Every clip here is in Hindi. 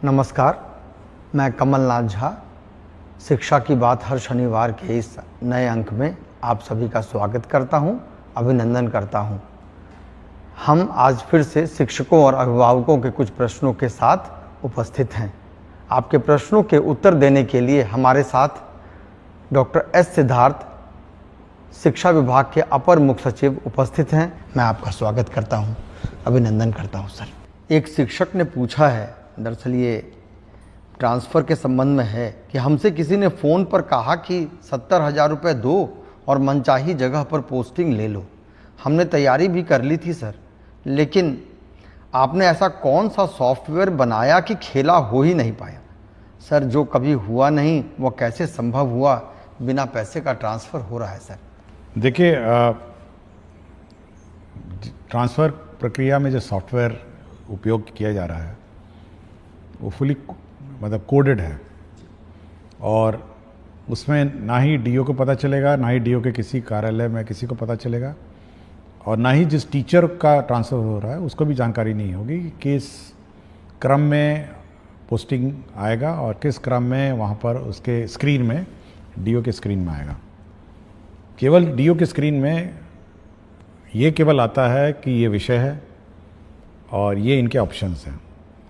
नमस्कार, मैं कमलनाथ झा। शिक्षा की बात हर शनिवार के इस नए अंक में आप सभी का स्वागत करता हूं, अभिनंदन करता हूं। हम आज फिर से शिक्षकों और अभिभावकों के कुछ प्रश्नों के साथ उपस्थित हैं। आपके प्रश्नों के उत्तर देने के लिए हमारे साथ डॉक्टर एस सिद्धार्थ, शिक्षा विभाग के अपर मुख्य सचिव उपस्थित हैं। मैं आपका स्वागत करता हूं, अभिनंदन करता हूं सर। एक शिक्षक ने पूछा है, दरअसल ये ट्रांसफ़र के संबंध में है, कि हमसे किसी ने फ़ोन पर कहा कि 70,000 रुपये दो और मनचाही जगह पर पोस्टिंग ले लो। हमने तैयारी भी कर ली थी सर, लेकिन आपने ऐसा कौन सा सॉफ्टवेयर बनाया कि खेला हो ही नहीं पाया। सर, जो कभी हुआ नहीं वो कैसे संभव हुआ, बिना पैसे का ट्रांसफ़र हो रहा है सर। देखिए, ट्रांसफ़र प्रक्रिया में जो सॉफ्टवेयर उपयोग किया जा रहा है वो फुली मतलब कोडेड है, और उसमें ना ही डीओ को पता चलेगा, ना ही डीओ के किसी कार्यालय में किसी को पता चलेगा, और ना ही जिस टीचर का ट्रांसफ़र हो रहा है उसको भी जानकारी नहीं होगी कि किस क्रम में पोस्टिंग आएगा और किस क्रम में वहाँ पर उसके स्क्रीन में, डीओ के स्क्रीन में आएगा। केवल डीओ के स्क्रीन में ये केवल आता है कि ये विषय है और ये इनके ऑप्शंस हैं,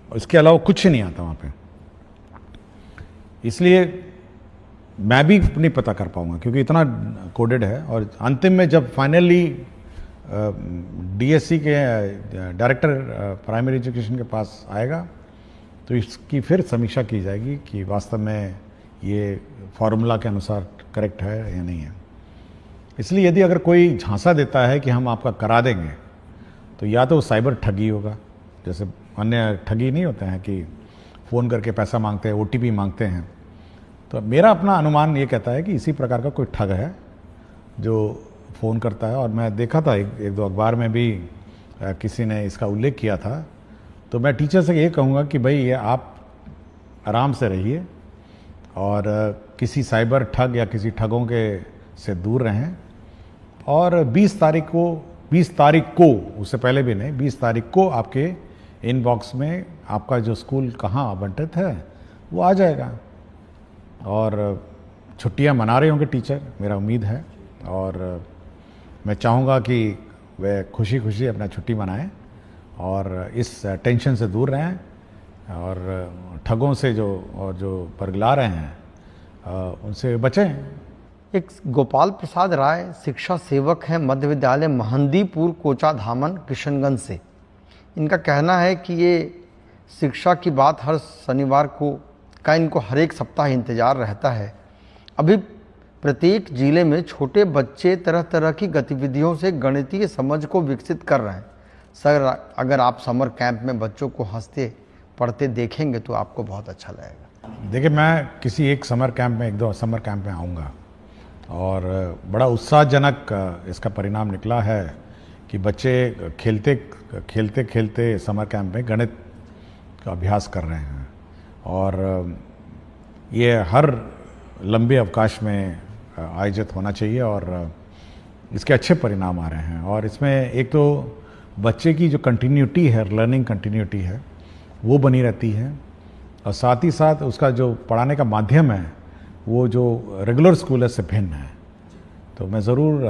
इसके अलावा कुछ नहीं आता वहाँ पे। इसलिए मैं भी नहीं पता कर पाऊँगा क्योंकि इतना कोडेड है। और अंतिम में जब फाइनली डीएससी के डायरेक्टर प्राइमरी एजुकेशन के पास आएगा तो इसकी फिर समीक्षा की जाएगी कि वास्तव में ये फॉर्मूला के अनुसार करेक्ट है या नहीं है। इसलिए यदि अगर कोई झांसा देता है कि हम आपका करा देंगे तो या तो साइबर ठगी होगा, जैसे अन्य ठगी नहीं होते हैं कि फ़ोन करके पैसा मांगते हैं, ओटीपी मांगते हैं। तो मेरा अपना अनुमान ये कहता है कि इसी प्रकार का कोई ठग है जो फ़ोन करता है। और मैं देखा था एक दो अखबार में भी किसी ने इसका उल्लेख किया था। तो मैं टीचर से ये कहूँगा कि भाई ये आप आराम से रहिए और किसी साइबर ठग या किसी ठगों के से दूर रहें। और 20 तारीख को उससे पहले भी नहीं, 20 तारीख को आपके इनबॉक्स में आपका जो स्कूल कहाँ आवंटित है वो आ जाएगा। और छुट्टियां मना रहे होंगे टीचर, मेरा उम्मीद है, और मैं चाहूँगा कि वे खुशी खुशी अपना छुट्टी मनाएं और इस टेंशन से दूर रहें और ठगों से जो परगला रहे हैं उनसे बचें। एक गोपाल प्रसाद राय शिक्षा सेवक हैं, मध्य विद्यालय महंदीपुर, कोचा धामन, किशनगंज से। इनका कहना है कि ये शिक्षा की बात हर शनिवार का इनको हर एक सप्ताह इंतज़ार रहता है। अभी प्रत्येक जिले में छोटे बच्चे तरह तरह की गतिविधियों से गणितीय समझ को विकसित कर रहे हैं। सर, अगर आप समर कैंप में बच्चों को हंसते पढ़ते देखेंगे तो आपको बहुत अच्छा लगेगा। देखिए, मैं किसी एक समर कैंप में, एक दो समर कैंप में आऊँगा और बड़ा उत्साहजनक इसका परिणाम निकला है कि बच्चे खेलते खेलते समर कैंप में गणित का अभ्यास कर रहे हैं। और ये हर लंबे अवकाश में आयोजित होना चाहिए और इसके अच्छे परिणाम आ रहे हैं। और इसमें एक तो बच्चे की जो कंटिन्यूटी है, लर्निंग कंटिन्यूटी है, वो बनी रहती है, और साथ ही साथ उसका जो पढ़ाने का माध्यम है वो जो रेगुलर स्कूल है से भिन्न है। तो मैं ज़रूर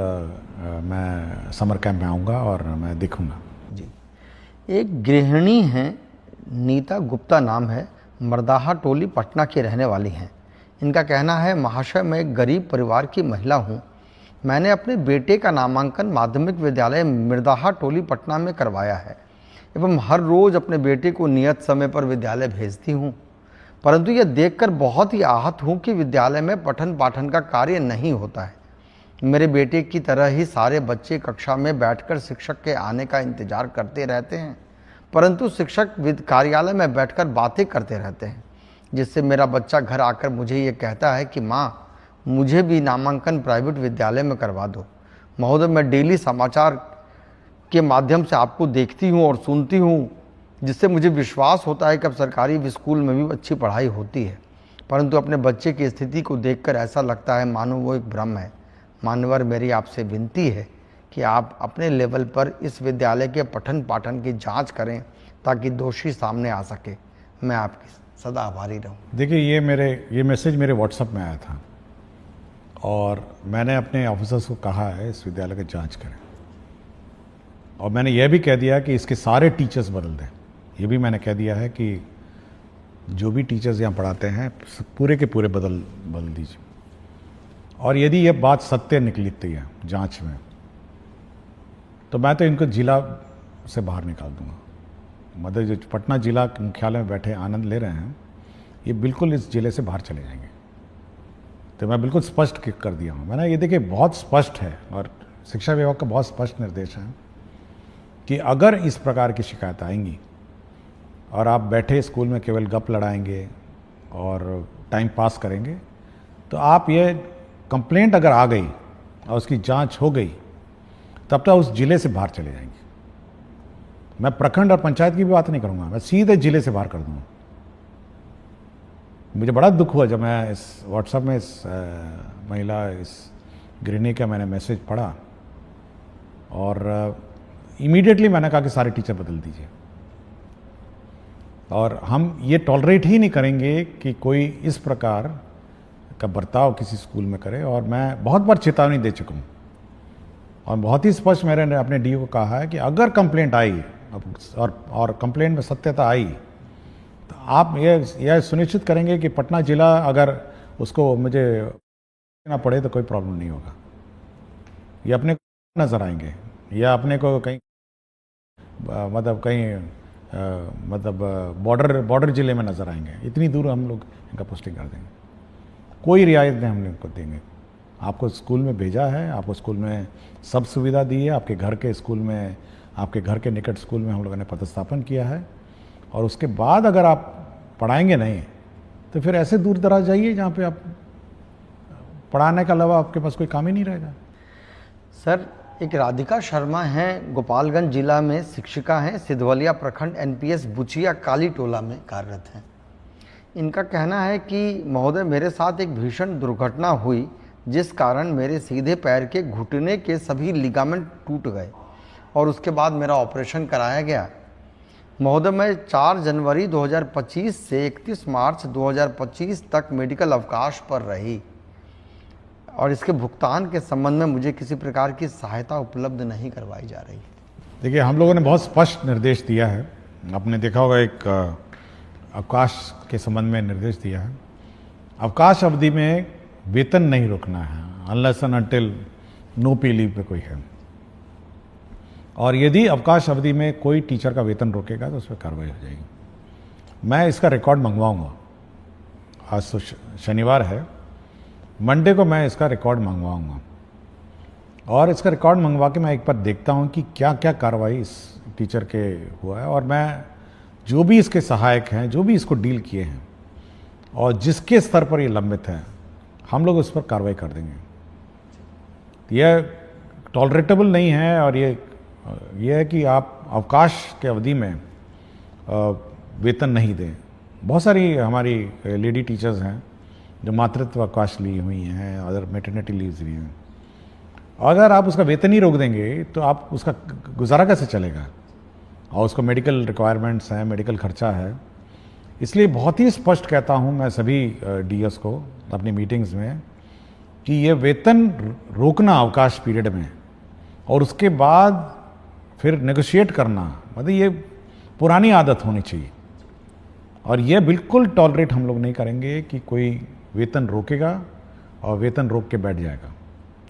मैं समर कैंप में आऊँगा और मैं देखूँगा जी। एक गृहिणी हैं, नीता गुप्ता नाम है, मर्दाहा टोली पटना की रहने वाली हैं। इनका कहना है, महाशय, मैं एक गरीब परिवार की महिला हूँ। मैंने अपने बेटे का नामांकन माध्यमिक विद्यालय मिर्दाहा टोली पटना में करवाया है एवं हर रोज़ अपने बेटे को नियत समय पर विद्यालय भेजती हूँ, परंतु यह देखकर बहुत ही आहत हूँ कि विद्यालय में पठन पाठन का कार्य नहीं होता है। मेरे बेटे की तरह ही सारे बच्चे कक्षा में बैठकर शिक्षक के आने का इंतजार करते रहते हैं, परंतु शिक्षक कार्यालय में बैठकर बातें करते रहते हैं, जिससे मेरा बच्चा घर आकर मुझे ये कहता है कि माँ, मुझे भी नामांकन प्राइवेट विद्यालय में करवा दो। महोदय, मैं डेली समाचार के माध्यम से आपको देखती हूँ और सुनती हूँ, जिससे मुझे विश्वास होता है कि अब सरकारी स्कूल में भी अच्छी पढ़ाई होती है, परंतु अपने बच्चे की स्थिति को देखकर ऐसा लगता है मानो वो एक भ्रम है। मान्यवर, मेरी आपसे विनती है कि आप अपने लेवल पर इस विद्यालय के पठन पाठन की जांच करें ताकि दोषी सामने आ सके। मैं आपकी सदा आभारी रहूँ। देखिए, ये मैसेज मेरे व्हाट्सएप में आया था और मैंने अपने ऑफिसर्स को कहा है इस विद्यालय की जांच करें, और मैंने यह भी कह दिया कि इसके सारे टीचर्स बदल दें। ये भी मैंने कह दिया है कि जो भी टीचर्स यहाँ पढ़ाते हैं पूरे के पूरे बदल दीजिए, और यदि यह बात सत्य निकलती है जांच में तो मैं तो इनको जिला से बाहर निकाल दूंगा। मतलब जो पटना जिला मुख्यालय में बैठे आनंद ले रहे हैं, ये बिल्कुल इस जिले से बाहर चले जाएंगे। तो मैं बिल्कुल स्पष्ट कर दिया हूँ मैंने। ये देखिए, बहुत स्पष्ट है और शिक्षा विभाग का बहुत स्पष्ट निर्देश है कि अगर इस प्रकार की शिकायत आएंगी और आप बैठे स्कूल में केवल गप लड़ाएंगे और टाइम पास करेंगे, तो आप ये कंप्लेंट अगर आ गई और उसकी जांच हो गई तब तक उस जिले से बाहर चले जाएंगे। मैं प्रखंड और पंचायत की भी बात नहीं करूंगा, मैं सीधे जिले से बाहर कर दूंगा। मुझे बड़ा दुख हुआ जब मैं इस व्हाट्सएप में इस महिला, इस गृहिणी का मैंने मैसेज पढ़ा और इमीडिएटली मैंने कहा कि सारे टीचर बदल दीजिए, और हम ये टॉलरेट ही नहीं करेंगे कि कोई इस प्रकार का बर्ताव किसी स्कूल में करे। और मैं बहुत बार चेतावनी दे चुका हूँ और बहुत ही स्पष्ट मैंने अपने डीओ को कहा है कि अगर कंप्लेंट आई और कंप्लेंट में सत्यता आई तो आप यह सुनिश्चित करेंगे कि पटना जिला अगर उसको मुझे ना पड़े तो कोई प्रॉब्लम नहीं होगा। ये अपने को नजर आएंगे या अपने को कहीं बॉर्डर जिले में नजर आएंगे, इतनी दूर हम लोग इनका पोस्टिंग कर देंगे। कोई रियायत नहीं हम इनको देंगे। आपको स्कूल में भेजा है, आपको स्कूल में सब सुविधा दी है, आपके घर के स्कूल में, आपके घर के निकट स्कूल में हम लोगों ने पदस्थापन किया है, और उसके बाद अगर आप पढ़ाएंगे नहीं तो फिर ऐसे दूर दराज जाइए जहाँ पे आप पढ़ाने के अलावा आपके पास कोई काम ही नहीं रहेगा। सर, एक राधिका शर्मा हैं, गोपालगंज जिला में शिक्षिका हैं, सिधवलिया प्रखंड एनपीएस बुचिया काली टोला में कार्यरत हैं। इनका कहना है कि महोदय, मेरे साथ एक भीषण दुर्घटना हुई जिस कारण मेरे सीधे पैर के घुटने के सभी लिगामेंट टूट गए और उसके बाद मेरा ऑपरेशन कराया गया। महोदय, मैं 4 जनवरी 2025 से 31 मार्च 2025 तक मेडिकल अवकाश पर रही और इसके भुगतान के संबंध में मुझे किसी प्रकार की सहायता उपलब्ध नहीं करवाई जा रही। देखिए, हम लोगों ने बहुत स्पष्ट निर्देश दिया है। आपने देखा होगा एक अवकाश के संबंध में निर्देश दिया है। अवकाश अवधि में वेतन नहीं रोकना है अनलेस एंड अनटिल नो पे लीव पे कोई है, और यदि अवकाश अवधि में कोई टीचर का वेतन रोकेगा तो उस पर कार्रवाई हो जाएगी। मैं इसका रिकॉर्ड मंगवाऊंगा। आज तो शनिवार है, मंडे को मैं इसका रिकॉर्ड मंगवाऊंगा और इसका रिकॉर्ड मंगवा के मैं एक बार देखता हूं कि क्या क्या कार्रवाई इस टीचर के हुआ है, और मैं जो भी इसके सहायक हैं, जो भी इसको डील किए हैं और जिसके स्तर पर ये लंबित है, हम लोग उस पर कार्रवाई कर देंगे। यह टॉलरेटेबल नहीं है, और ये है कि आप अवकाश के अवधि में वेतन नहीं दें। बहुत सारी हमारी लेडी टीचर्स हैं जो मातृत्व अवकाश ली हुई हैं, अदर मैटरनिटी लीव्स ली हैं। अगर आप उसका वेतन ही रोक देंगे तो आप उसका गुजारा कैसे चलेगा, और उसको मेडिकल रिक्वायरमेंट्स हैं, मेडिकल खर्चा है। इसलिए बहुत ही स्पष्ट कहता हूं मैं सभी डीएस को अपनी मीटिंग्स में कि ये वेतन रोकना अवकाश पीरियड में और उसके बाद फिर नेगोशिएट करना, मतलब ये पुरानी आदत होनी चाहिए, और ये बिल्कुल टॉलरेट हम लोग नहीं करेंगे कि कोई वेतन रोकेगा और वेतन रोक के बैठ जाएगा।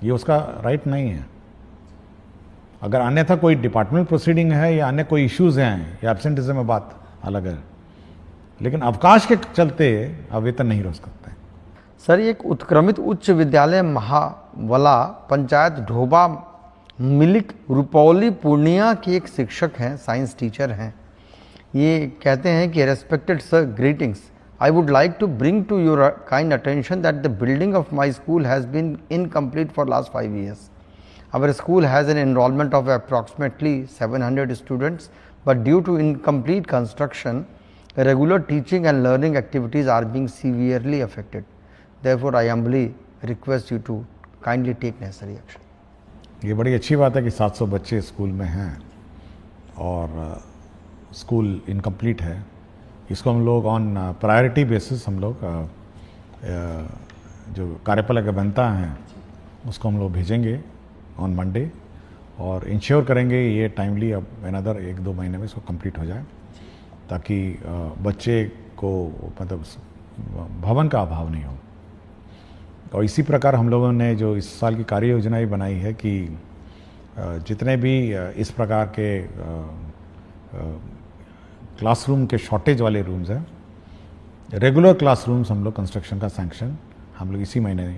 ये उसका राइट नहीं है। अगर अन्यथा कोई डिपार्टमेंट प्रोसीडिंग है या अन्य कोई इश्यूज हैं या एब्सेंटिज्म में बात अलग है, लेकिन अवकाश के चलते आप वेतन नहीं रोक सकते। सर, एक उत्क्रमित उच्च विद्यालय महावला पंचायत ढोबा मिलिक रुपौली पूर्णिया के एक शिक्षक हैं, साइंस टीचर हैं। ये कहते हैं कि respected sir, greetings, I would like to bring to your kind attention that the building of my school has been incomplete for last 5 years. Our school has an enrollment of approximately 700 students, but due to incomplete construction, regular teaching and learning activities are being severely affected. Therefore, I humbly request you to kindly take necessary action. ये बड़ी अच्छी बात है कि 700 बच्चे स्कूल में हैं और स्कूल इनकम्प्लीट है, इसको हम लोग ऑन प्रायोरिटी बेसिस हम लोग जो कार्यपालक बनता है उसको हम लोग भेजेंगे ऑन मंडे और इंश्योर करेंगे ये टाइमली अब अनदर 1-2 महीने में इसको कंप्लीट हो जाए, ताकि बच्चे को मतलब भवन का अभाव नहीं हो। और इसी प्रकार हम लोगों ने जो इस साल की कार्य योजना भी बनाई है कि जितने भी इस प्रकार के क्लासरूम के शॉर्टेज वाले रूम्स हैं, रेगुलर क्लासरूम्स हम लोग कंस्ट्रक्शन का सैंक्शन हम लोग इसी महीने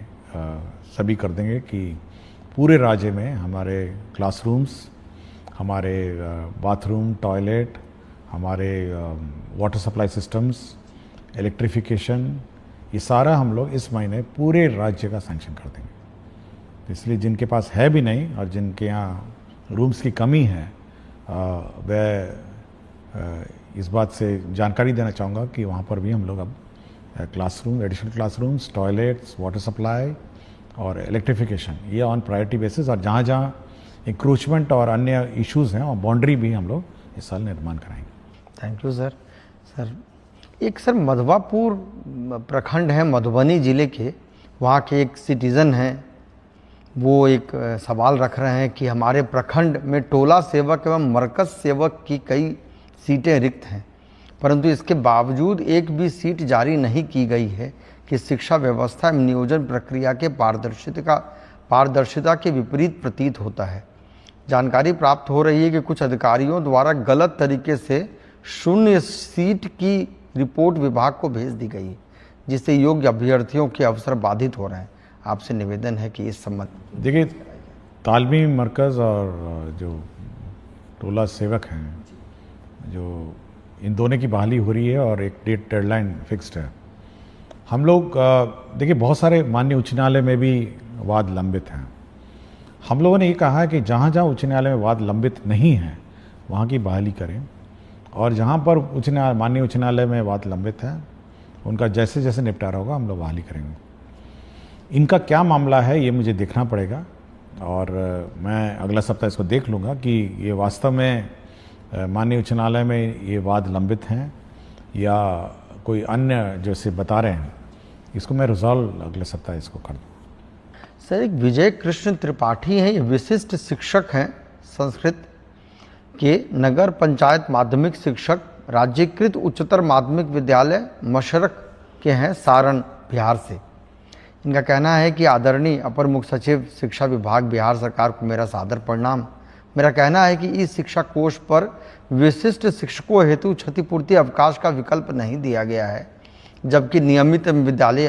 सभी कर देंगे कि पूरे राज्य में हमारे क्लासरूम्स, हमारे बाथरूम, टॉयलेट, हमारे वाटर सप्लाई सिस्टम्स, इलेक्ट्रिफिकेशन, ये सारा हम लोग इस महीने पूरे राज्य का सैंक्शन कर देंगे। इसलिए जिनके पास है भी नहीं और जिनके यहाँ रूम्स की कमी है वह इस बात से जानकारी देना चाहूँगा कि वहाँ पर भी हम लोग अब classroom, additional classrooms, toilets, water supply और इलेक्ट्रिफिकेशन ये ऑन प्रायोरिटी बेसिस, और जहाँ जहाँ इंक्रोचमेंट और अन्य इश्यूज़ हैं और बाउंड्री भी हम लोग इस साल निर्माण कराएंगे। Thank you sir. एक सर मधवापुर प्रखंड है मधुबनी ज़िले के, वहाँ के एक सिटीज़न हैं, वो एक सवाल रख रहे हैं कि हमारे प्रखंड में टोला सेवक एवं मरकज़ सेवक की कई सीटें रिक्त हैं, परंतु इसके बावजूद एक भी सीट जारी नहीं की गई है कि शिक्षा व्यवस्था एवं नियोजन प्रक्रिया के पारदर्शिता के विपरीत प्रतीत होता है। जानकारी प्राप्त हो रही है कि कुछ अधिकारियों द्वारा गलत तरीके से 0 सीट की रिपोर्ट विभाग को भेज दी गई है, जिससे योग्य अभ्यर्थियों के अवसर बाधित हो रहे हैं। आपसे निवेदन है कि इस संबंध देखिए, तालमी मरकज़ और जो टोला सेवक हैं, जो इन दोनों की बहाली हो रही है और एक डेडलाइन फिक्स्ड है। हम लोग देखिए बहुत सारे माननीय उच्च न्यायालय में भी वाद लंबित हैं। हम लोगों ने ये कहा है कि जहाँ जहाँ उच्च न्यायालय में वाद लंबित नहीं है वहाँ की बहाली करें, और जहाँ पर माननीय उच्च न्यायालय में वाद लंबित है उनका जैसे जैसे निपटारा होगा हम लोग बहाली करेंगे। इनका क्या मामला है ये मुझे देखना पड़ेगा, और मैं अगला सप्ताह इसको देख लूँगा कि ये वास्तव में माननीय उच्च न्यायालय में ये वाद लंबित हैं या कोई अन्य जैसे बता रहे हैं। इसको मैं रिजॉल्व अगले सप्ताह इसको कर दूँ। सर, एक विजय कृष्ण त्रिपाठी हैं, ये विशिष्ट शिक्षक हैं संस्कृत के, नगर पंचायत माध्यमिक शिक्षक, राज्यकृत उच्चतर माध्यमिक विद्यालय मशरक के हैं, सारण बिहार से। इनका कहना है कि आदरणीय अपर मुख्य सचिव शिक्षा विभाग बिहार सरकार को मेरा सादर प्रणाम। मेरा कहना है कि इस शिक्षा कोष पर विशिष्ट शिक्षकों हेतु क्षतिपूर्ति अवकाश का विकल्प नहीं दिया गया है, जबकि नियमित विद्यालय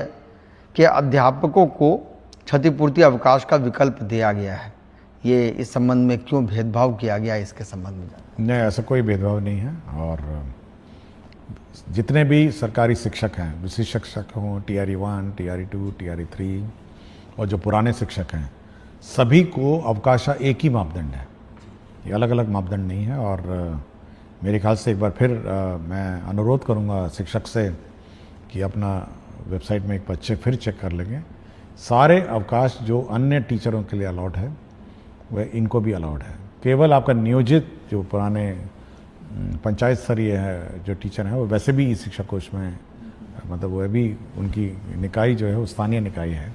के अध्यापकों को क्षतिपूर्ति अवकाश का विकल्प दिया गया है। ये इस संबंध में क्यों भेदभाव किया गया, इसके संबंध में? नहीं, ऐसा कोई भेदभाव नहीं है। और जितने भी सरकारी शिक्षक हैं, विशिष्ट शिक्षक हों, TRE 1, TRE 2, TRE 3 और जो पुराने शिक्षक हैं, सभी को अवकाश का एक ही मापदंड है, ये अलग अलग मापदंड नहीं है। और मेरे ख्याल से एक बार फिर मैं अनुरोध करूंगा शिक्षक से कि अपना वेबसाइट में एक बार फिर चेक कर लेंगे। सारे अवकाश जो अन्य टीचरों के लिए अलाउड है वह इनको भी अलाउड है। केवल आपका नियोजित जो पुराने पंचायत स्तरीय है जो टीचर हैं वो वैसे भी इस शिक्षा कोष में मतलब वह भी उनकी निकाय जो है वो स्थानीय निकाय है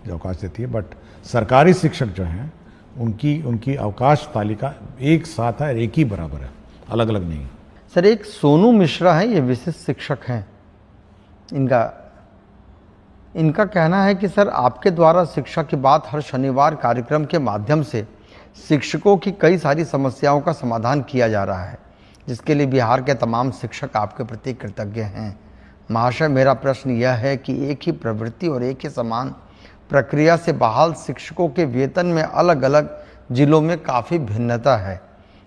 जो अवकाश देती है, बट सरकारी शिक्षक जो हैं उनकी अवकाश तालिका एक साथ है, एक ही बराबर है, अलग अलग नहीं। सर, एक सोनू मिश्रा है, ये विशिष्ट शिक्षक हैं, इनका कहना है कि सर आपके द्वारा शिक्षा की बात हर शनिवार कार्यक्रम के माध्यम से शिक्षकों की कई सारी समस्याओं का समाधान किया जा रहा है, जिसके लिए बिहार के तमाम शिक्षक आपके प्रति कृतज्ञ हैं। महाशय, मेरा प्रश्न यह है कि एक ही प्रवृत्ति और एक ही समान प्रक्रिया से बहाल शिक्षकों के वेतन में अलग अलग जिलों में काफ़ी भिन्नता है।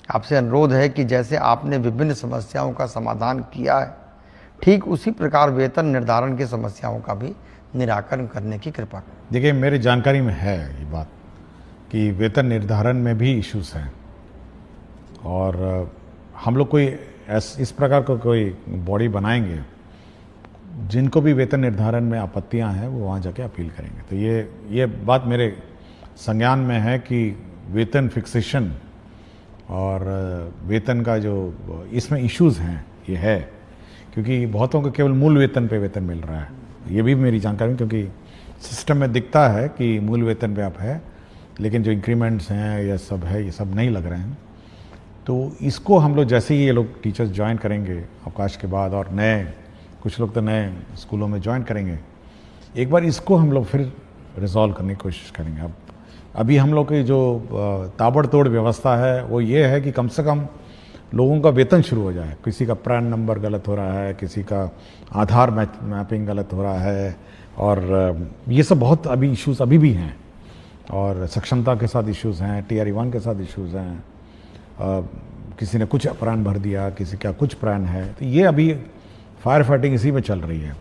आपसे अनुरोध है कि जैसे आपने विभिन्न समस्याओं का समाधान किया है, ठीक उसी प्रकार वेतन निर्धारण की समस्याओं का भी निराकरण करने की कृपा करें। देखिए, मेरी जानकारी में है ये बात कि वेतन निर्धारण में भी इश्यूज हैं, और हम लोग कोई इस प्रकार का कोई बॉडी बनाएंगे जिनको भी वेतन निर्धारण में आपत्तियां हैं वो वहाँ जाके अपील करेंगे। तो ये बात मेरे संज्ञान में है कि वेतन फिक्सेशन और वेतन का जो इसमें इश्यूज हैं ये है क्योंकि बहुतों को केवल मूल वेतन पे वेतन मिल रहा है। ये भी मेरी जानकारी है, क्योंकि सिस्टम में दिखता है कि मूल वेतन पे आप है, लेकिन जो इंक्रीमेंट्स हैं या सब है, ये सब नहीं लग रहे हैं। तो इसको हम लोग जैसे ही ये लोग टीचर्स ज्वाइन करेंगे अवकाश के बाद, और नए कुछ लोग तो नए स्कूलों में ज्वाइन करेंगे, एक बार इसको हम लोग फिर रिजॉल्व करने की कोशिश करेंगे। अब अभी हम लोग की जो ताबड़तोड़ व्यवस्था है वो ये है कि कम से कम लोगों का वेतन शुरू हो जाए। किसी का प्रैन नंबर गलत हो रहा है, किसी का आधार मैपिंग गलत हो रहा है, और ये सब बहुत अभी इश्यूज अभी भी हैं, और सक्षमता के साथ इश्यूज हैं, TRE1 के साथ इश्यूज हैं, किसी ने कुछ प्राण भर दिया, किसी का कुछ प्राण है। तो ये अभी फायर फाइटिंग इसी में चल रही है।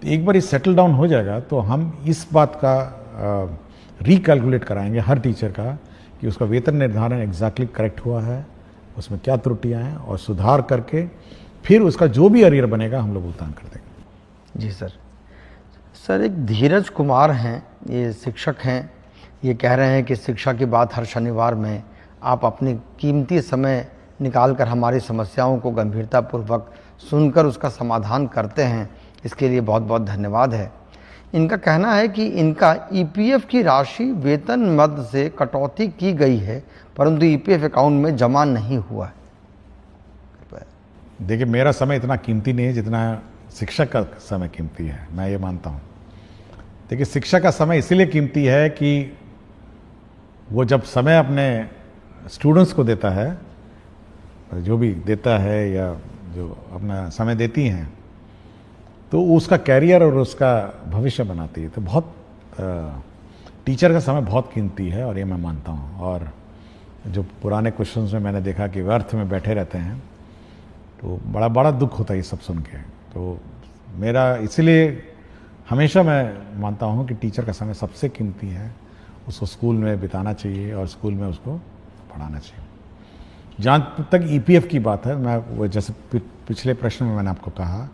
तो एक बार ये सेटल डाउन हो जाएगा तो हम इस बात का रिकैलकुलेट कराएंगे हर टीचर का कि उसका वेतन निर्धारण एग्जैक्टली करेक्ट हुआ है, उसमें क्या त्रुटियां हैं, और सुधार करके फिर उसका जो भी अरियर बनेगा हम लोग भुगतान कर देंगे। जी सर। सर, एक धीरज कुमार हैं, ये शिक्षक हैं, ये कह रहे हैं कि शिक्षा की बात हर शनिवार में आप अपनी कीमती समय निकाल कर हमारी समस्याओं को गंभीरतापूर्वक सुनकर उसका समाधान करते हैं, इसके लिए बहुत बहुत धन्यवाद है। इनका कहना है कि इनका EPF की राशि वेतन मद से कटौती की गई है, परंतु EPF अकाउंट में जमा नहीं हुआ है। देखिए, मेरा समय इतना कीमती नहीं है जितना शिक्षक का समय कीमती है, मैं ये मानता हूँ। देखिए, शिक्षक का समय इसीलिए कीमती है कि वो जब समय अपने स्टूडेंट्स को देता है, जो भी देता है या जो अपना समय देती हैं, तो उसका कैरियर और उसका भविष्य बनाती है। तो बहुत टीचर का समय बहुत कीमती है, और ये मैं मानता हूँ। और जो पुराने क्वेश्चंस में मैंने देखा कि व्यर्थ में बैठे रहते हैं, तो बड़ा बड़ा दुख होता है ये सब सुन के। तो मेरा इसलिए हमेशा मैं मानता हूँ कि टीचर का समय सबसे कीमती है, उसको स्कूल में बिताना चाहिए और स्कूल में उसको पढ़ाना चाहिए। जहाँ तक EPF की बात है, मैं वो जैसे पिछले प्रश्न में मैंने आपको कहा,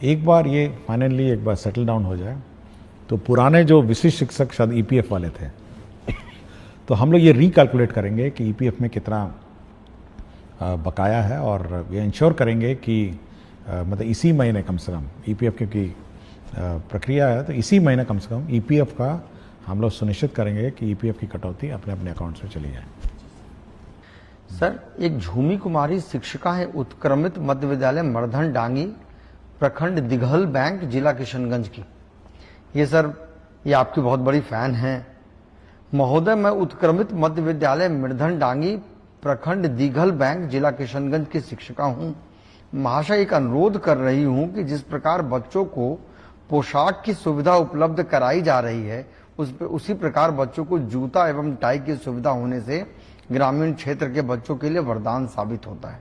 एक बार ये फाइनली एक बार सेटल डाउन हो जाए तो पुराने जो विशिष्ट शिक्षक शायद EPF वाले थे, तो हम लोग ये रिकैलकुलेट करेंगे कि EPF में कितना बकाया है, और ये इंश्योर करेंगे कि मतलब इसी महीने कम से कम EPF क्योंकि प्रक्रिया है, तो इसी महीने कम से कम EPF का हम लोग सुनिश्चित करेंगे कि EPF की कटौती अपने अपने अकाउंट्स में चली जाए। सर, एक झूमी कुमारी शिक्षिका है उत्क्रमित मध्य विद्यालय मर्धन डांगी, प्रखंड दिघल बैंक, जिला किशनगंज की। ये सर, ये आपकी बहुत बड़ी फैन हैं। महोदय, मैं उत्क्रमित मध्य विद्यालय मर्धन डांगी, प्रखंड दिघल बैंक, जिला किशनगंज की शिक्षिका हूँ। महाशय, एक अनुरोध कर रही हूँ कि जिस प्रकार बच्चों को पोशाक की सुविधा उपलब्ध कराई जा रही है, उसी प्रकार बच्चों को जूता एवं टाई की सुविधा होने से ग्रामीण क्षेत्र के बच्चों के लिए वरदान साबित होता है।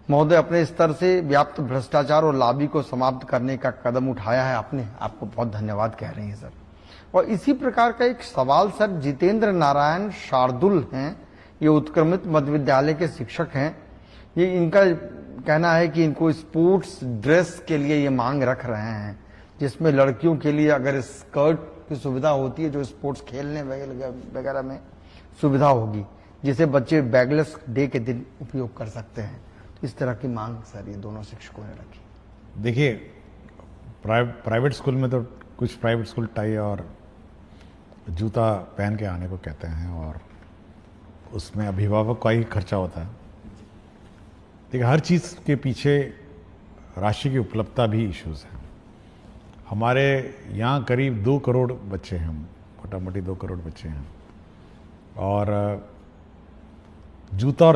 महोदय, अपने स्तर से व्याप्त भ्रष्टाचार और लाभी को समाप्त करने का कदम उठाया है आपने, आपको बहुत धन्यवाद कह रहे हैं सर। और इसी प्रकार का एक सवाल सर, जितेंद्र नारायण शार्दुल हैं, ये उत्क्रमित मध्य विद्यालय के शिक्षक हैं। ये इनका कहना है कि इनको स्पोर्ट्स ड्रेस के लिए ये मांग रख रहे हैं, जिसमें लड़कियों के लिए अगर स्कर्ट की सुविधा होती है, जो स्पोर्ट्स खेलने वगैरह में सुविधा होगी, जिसे बच्चे बैगलेस डे के दिन उपयोग कर सकते हैं। तो इस तरह की मांग सर ये दोनों शिक्षकों ने रखी। देखिए, प्राइवेट स्कूल में तो कुछ प्राइवेट स्कूल टाई और जूता पहन के आने को कहते हैं, और उसमें अभिभावक का ही खर्चा होता है। देखिए, हर चीज़ के पीछे राशि की उपलब्धता भी इश्यूज़ है। हमारे यहाँ करीब 2 करोड़ बच्चे हैं, मोटा मोटी 2 करोड़ बच्चे हैं, और जूता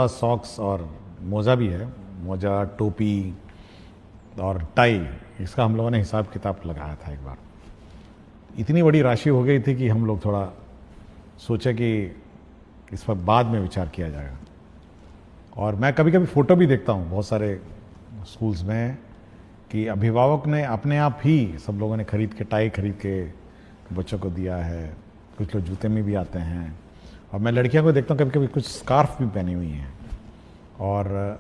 सॉक्स और मोज़ा भी है, मोज़ा, टोपी और टाई, इसका हम लोगों ने हिसाब किताब लगाया था एक बार। इतनी बड़ी राशि हो गई थी कि हम लोग थोड़ा सोचे कि इस पर बाद में विचार किया जाएगा। और मैं कभी कभी फ़ोटो भी देखता हूँ बहुत सारे स्कूल्स में कि अभिभावक ने अपने आप ही, सब लोगों ने खरीद के, टाई खरीद के बच्चों को दिया है। कुछ लोग जूते में भी आते हैं, और मैं लड़कियों को देखता हूँ कभी कभी कुछ स्कार्फ भी पहनी हुई हैं। और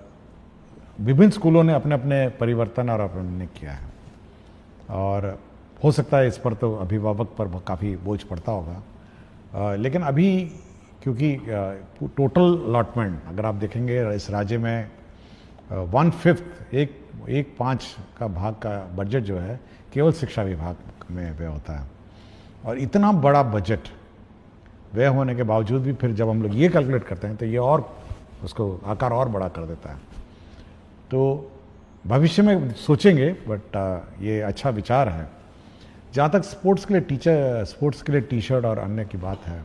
विभिन्न स्कूलों ने अपने अपने परिवर्तन और अपने किया है, और हो सकता है इस पर तो अभिभावक पर काफ़ी बोझ पड़ता होगा। लेकिन अभी क्योंकि टोटल अलॉटमेंट अगर आप देखेंगे इस राज्य में 1/5 एक पाँच का भाग का बजट जो है केवल शिक्षा विभाग में व्यय होता है। और इतना बड़ा बजट व्यय होने के बावजूद भी फिर जब हम लोग ये कैलकुलेट करते हैं तो ये और उसको आकार और बड़ा कर देता है। तो भविष्य में सोचेंगे, बट ये अच्छा विचार है। जहाँ तक स्पोर्ट्स के लिए टी शर्ट और अन्य की बात है,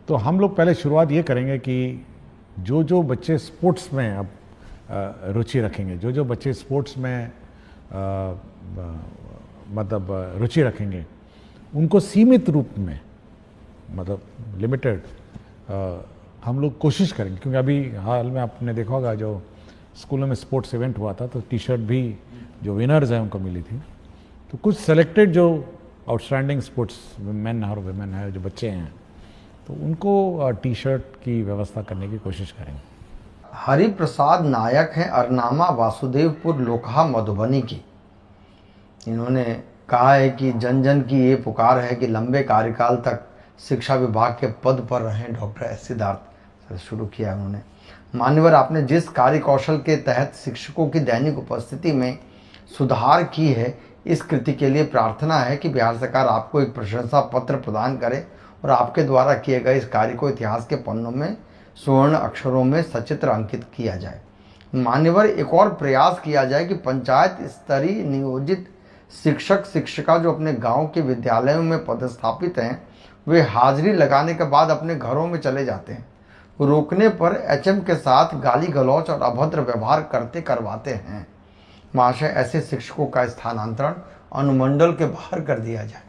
तो हम लोग पहले शुरुआत ये करेंगे कि जो बच्चे स्पोर्ट्स में अब रुचि रखेंगे, जो बच्चे स्पोर्ट्स में मतलब रुचि रखेंगे, उनको सीमित रूप में, मतलब लिमिटेड, हम लोग कोशिश करेंगे। क्योंकि अभी हाल में आपने देखा होगा जो स्कूलों में स्पोर्ट्स इवेंट हुआ था, तो टी शर्ट भी जो विनर्स हैं उनको मिली थी। तो कुछ सेलेक्टेड जो आउटस्टैंडिंग स्पोर्ट्स मैन और वुमेन है, जो बच्चे हैं, तो उनको टी शर्ट की व्यवस्था करने की कोशिश करेंगे। हरिप्रसाद नायक हैं अरनामा वासुदेवपुर लोकहा मधुबनी की। इन्होंने कहा है कि जन जन की ये पुकार है कि लंबे कार्यकाल तक शिक्षा विभाग के पद पर रहें डॉक्टर एस सिद्धार्थ। शुरू किया उन्होंने। मान्यवर, आपने जिस कार्य कौशल के तहत शिक्षकों की दैनिक उपस्थिति में सुधार की है, इस कृति के लिए प्रार्थना है कि बिहार सरकार आपको एक प्रशंसा पत्र प्रदान करे और आपके द्वारा किए गए इस कार्य को इतिहास के पन्नों में स्वर्ण अक्षरों में सचित्र अंकित किया जाए। मान्यवर, एक और प्रयास किया जाए कि पंचायत स्तरीय नियोजित शिक्षक शिक्षिका जो अपने गांव के विद्यालयों में पदस्थापित हैं, वे हाजिरी लगाने के बाद अपने घरों में चले जाते हैं। रोकने पर एचएम के साथ गाली गलौच और अभद्र व्यवहार करवाते हैं। महाशय, ऐसे शिक्षकों का स्थानांतरण अनुमंडल के बाहर कर दिया जाए।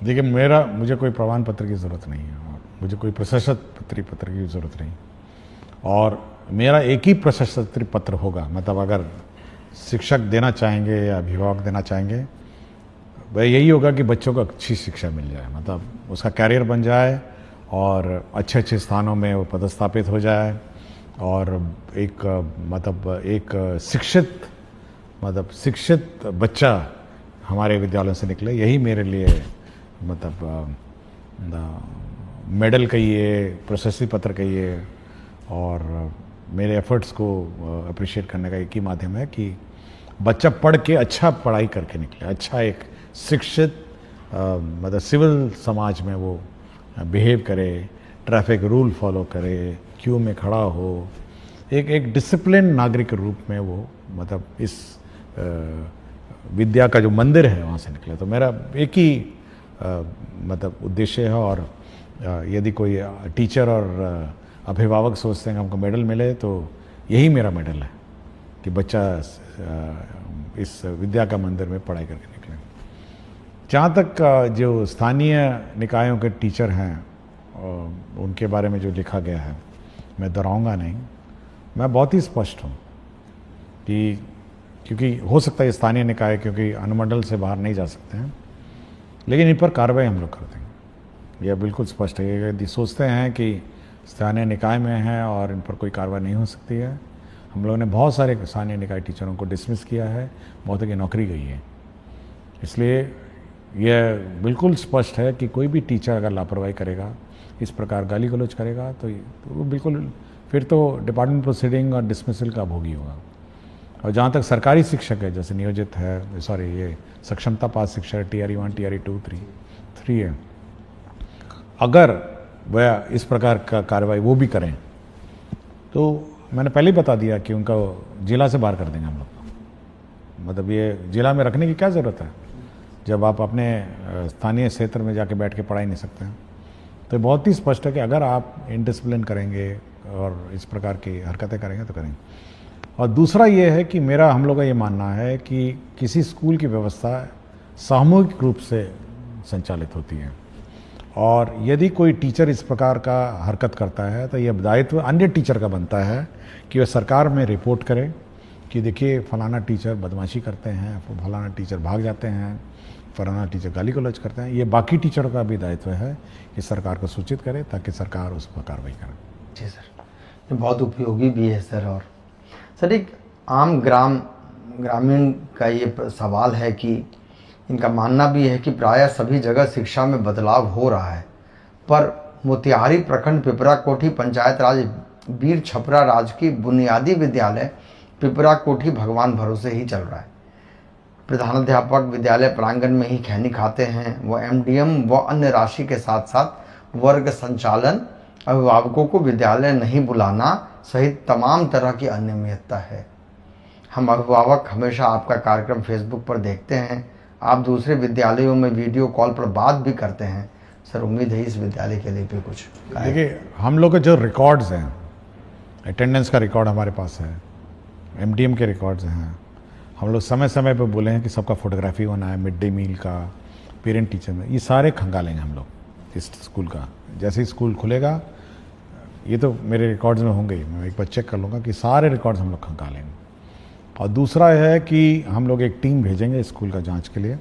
देखिए, मुझे कोई प्रमाण पत्र की ज़रूरत नहीं है और मुझे कोई प्रशस्ति पत्र की ज़रूरत नहीं, और मेरा एक ही प्रशस्ति पत्र होगा। मतलब अगर शिक्षक देना चाहेंगे या अभिभावक देना चाहेंगे, वह यही होगा कि बच्चों को अच्छी शिक्षा मिल जाए, मतलब उसका कैरियर बन जाए और अच्छे अच्छे स्थानों में वो पदस्थापित हो जाए, और एक शिक्षित बच्चा हमारे विद्यालयों से निकले। यही मेरे लिए मेडल कहिए, प्रशस्ति पत्र कहिए, और मेरे एफर्ट्स को अप्रिशिएट करने का एक ही माध्यम है कि बच्चा पढ़ के अच्छा पढ़ाई करके निकले, अच्छा एक शिक्षित सिविल समाज में वो बिहेव करे, ट्रैफिक रूल फॉलो करे, क्यू में खड़ा हो, एक डिसिप्लिन नागरिक के रूप में वो इस विद्या का जो मंदिर है वहाँ से निकले। तो मेरा एक ही उद्देश्य है, और यदि कोई टीचर और अभिभावक सोचते हैं कि हमको मेडल मिले, तो यही मेरा मेडल है कि बच्चा इस विद्या का मंदिर में पढ़ाई करके निकले। जहाँ तक जो स्थानीय निकायों के टीचर हैं उनके बारे में जो लिखा गया है, मैं दोहराऊंगा नहीं। मैं बहुत ही स्पष्ट हूँ कि क्योंकि हो सकता है स्थानीय निकाय क्योंकि अनुमंडल से बाहर नहीं जा सकते हैं, लेकिन इन पर कार्रवाई हम लोग कर देंगे। यह बिल्कुल स्पष्ट है। यदि सोचते हैं कि स्थानीय निकाय में है और इन पर कोई कार्रवाई नहीं हो सकती है, हम लोगों ने बहुत सारे स्थानीय निकाय टीचरों को डिसमिस किया है, बहुतों की नौकरी गई है। इसलिए यह बिल्कुल स्पष्ट है कि कोई भी टीचर अगर लापरवाही करेगा, इस प्रकार गाली गलौज करेगा, तो वो बिल्कुल फिर तो डिपार्टमेंट प्रोसीडिंग और डिसमिसल का भोगी होगा। और जहाँ तक सरकारी शिक्षक है, जैसे नियोजित है, ये सक्षमता पास शिक्षक TRE 1, TRE 2, 3 है, अगर वह इस प्रकार का कार्रवाई वो भी करें, तो मैंने पहले ही बता दिया कि उनका जिला से बाहर कर देंगे हम लोग। ये जिला में रखने की क्या ज़रूरत है जब आप अपने स्थानीय क्षेत्र में जाके बैठ के पढ़ा ही नहीं सकते हैं। तो बहुत ही स्पष्ट है कि अगर आप इनडिसिप्लिन करेंगे और इस प्रकार की हरकतें करेंगे तो करेंगे। और दूसरा ये है कि हम लोग का ये मानना है कि किसी स्कूल की व्यवस्था सामूहिक रूप से संचालित होती है, और यदि कोई टीचर इस प्रकार का हरकत करता है तो यह दायित्व अन्य टीचर का बनता है कि वह सरकार में रिपोर्ट करे कि देखिए फलाना टीचर बदमाशी करते हैं, फलाना टीचर भाग जाते हैं, फलाना टीचर गाली गलौज करते हैं। ये बाकी टीचरों का भी दायित्व है कि सरकार को सूचित करे ताकि सरकार उस पर कार्रवाई करे। जी सर, ये बहुत उपयोगी भी है सर। और सर, एक आम ग्रामीण का ये सवाल है कि इनका मानना भी है कि प्रायः सभी जगह शिक्षा में बदलाव हो रहा है, पर मोतिहारी प्रखंड पिपरा कोठी पंचायत राज वीर छपरा राजकीय बुनियादी विद्यालय पिपरा कोठी भगवान भरोसे ही चल रहा है। प्रधानाध्यापक विद्यालय प्रांगण में ही खैनी खाते हैं। वो एमडीएम व अन्य राशि के साथ साथ वर्ग संचालन, अभिभावकों को विद्यालय नहीं बुलाना सहित तमाम तरह की अनियमितता है। हम अभिभावक हमेशा आपका कार्यक्रम फेसबुक पर देखते हैं। आप दूसरे विद्यालयों में वीडियो कॉल पर बात भी करते हैं। सर, उम्मीद है इस विद्यालय के लिए भी कुछ। देखिए, हम लोग के जो रिकॉर्ड्स हैं, अटेंडेंस का रिकॉर्ड हमारे पास है, एमडीएम के रिकॉर्ड्स हैं। हम लोग समय समय पर बोले हैं कि सबका फोटोग्राफी होना है, मिड डे मील का, पेरेंट टीचर में, ये सारे खंगालेंगे हम लोग इस स्कूल का। जैसे ही स्कूल खुलेगा, ये तो मेरे रिकॉर्ड्स में होंगे ही, मैं एक बार चेक कर लूँगा कि सारे रिकॉर्ड्स हम लोग खंगालेंगे। और दूसरा है कि हम लोग एक टीम भेजेंगे स्कूल का जांच के लिए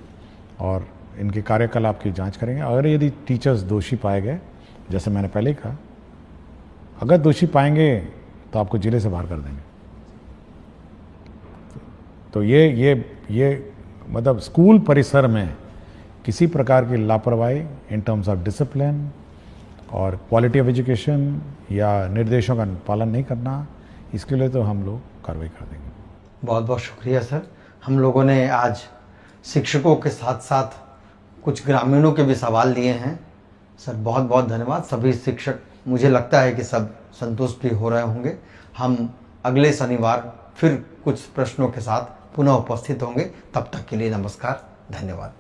और इनके कार्यकलाप की जांच करेंगे। अगर यदि टीचर्स दोषी पाए गए, जैसे मैंने पहले ही कहा, अगर दोषी पाएंगे तो आपको जिले से बाहर कर देंगे। तो ये मतलब स्कूल परिसर में किसी प्रकार की लापरवाही इन टर्म्स ऑफ डिसिप्लिन और क्वालिटी ऑफ एजुकेशन या निर्देशों का पालन नहीं करना, इसके लिए तो हम लोग कार्रवाई कर देंगे। बहुत बहुत शुक्रिया सर। हम लोगों ने आज शिक्षकों के साथ साथ कुछ ग्रामीणों के भी सवाल लिए हैं। सर, बहुत बहुत धन्यवाद। सभी शिक्षक, मुझे लगता है कि सब संतुष्ट भी हो रहे होंगे। हम अगले शनिवार फिर कुछ प्रश्नों के साथ पुनः उपस्थित होंगे। तब तक के लिए नमस्कार, धन्यवाद।